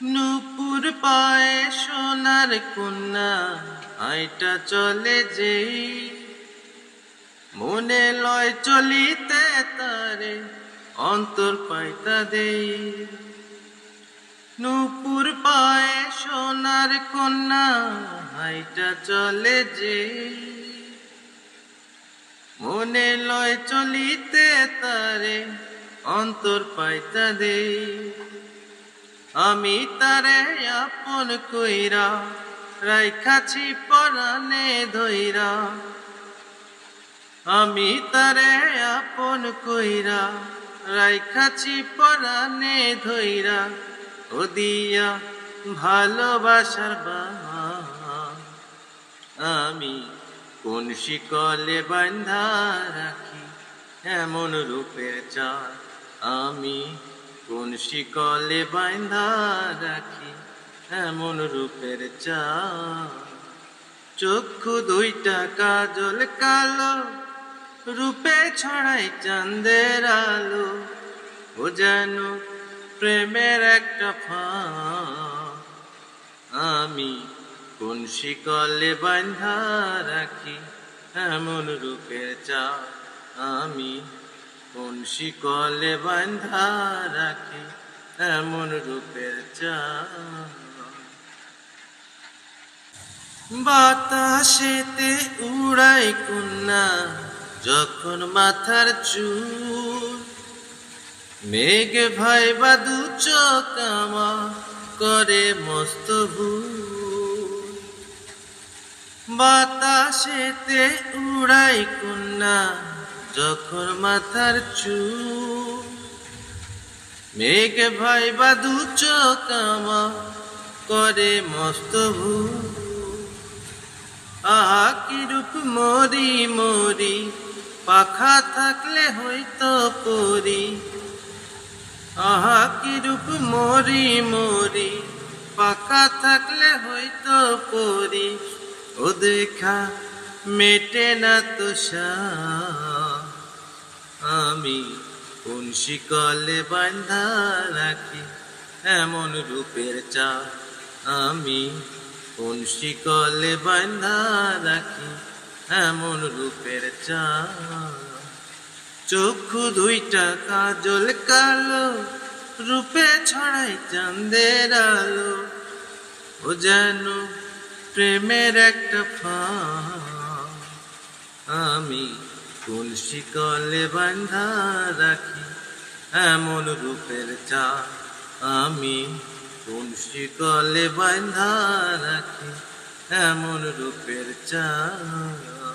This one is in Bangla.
নূপুর পায়ে সোনার কন্যা আইটা চলে যেই মনে লয় চলিতে তারে অন্তর পাইতা দেই। নূপুর পায়ে সোনার কন্যা আইটা চলে যেই মনে লয় চলিতে তারে অন্তর পাইতা দেই। আমি তারে আপন কইরা রাইখাছি পরাণে ধইরা। আমি তারে আপন কইরা রাইখাছি পরাণে ধইরা। ও দিয়া ভালোবাসার বাঁধ আমি কোন শিকলে বাঁধা রাখি এমন রূপের চাঁদ। আমি কোন শিকলে বাঁধা রাখি এমন রূপের চাঁদ। চক্ষু দুইটা কাজল কালো রূপে ছড়াই চাঁদের আলো। ও যেন প্রেমের একটা ফাঁদ। আমি কোন শিকলে বাঁধা রাখি এমন রূপের চাঁদ। আমি কোন শিকলে বাঁধা রাখি এমন রূপের চাঁদ। বাতাসেতে উড়াই কন্যা যখন মাথার চুল। মেঘ ভাইবা দু চোখ আমার করে মস্ত ভুল। বাতাসেতে উড়াই কন্যা যখন মাথার চুল। মেঘ ভাইবা দু চোখ আমার করে মস্ত ভুল। আহা কি রূপ মরি মরি পাখা থাকলে হইতো পরি। আহা কি রূপ মরি মরি পাখা থাকলে হইতো পরি। ও দেখা মেটে না তো আমি কোন শিকলে বাঁধা রাখি এমন রূপের চাঁদ। আমি কোন শিকলে বাঁধা রাখি এমন রূপের চাঁদ। চক্ষু দুইটা কাজল কালো রূপে ছড়াই চাঁদের আলো। ও যেন প্রেমের একটা ফাঁদ। আমি কোন শিকলে বাঁধা রাখি এমন রূপের চাঁদ। আমি কোন শিকলে বাঁধা রাখি এমন রূপের চাঁদ।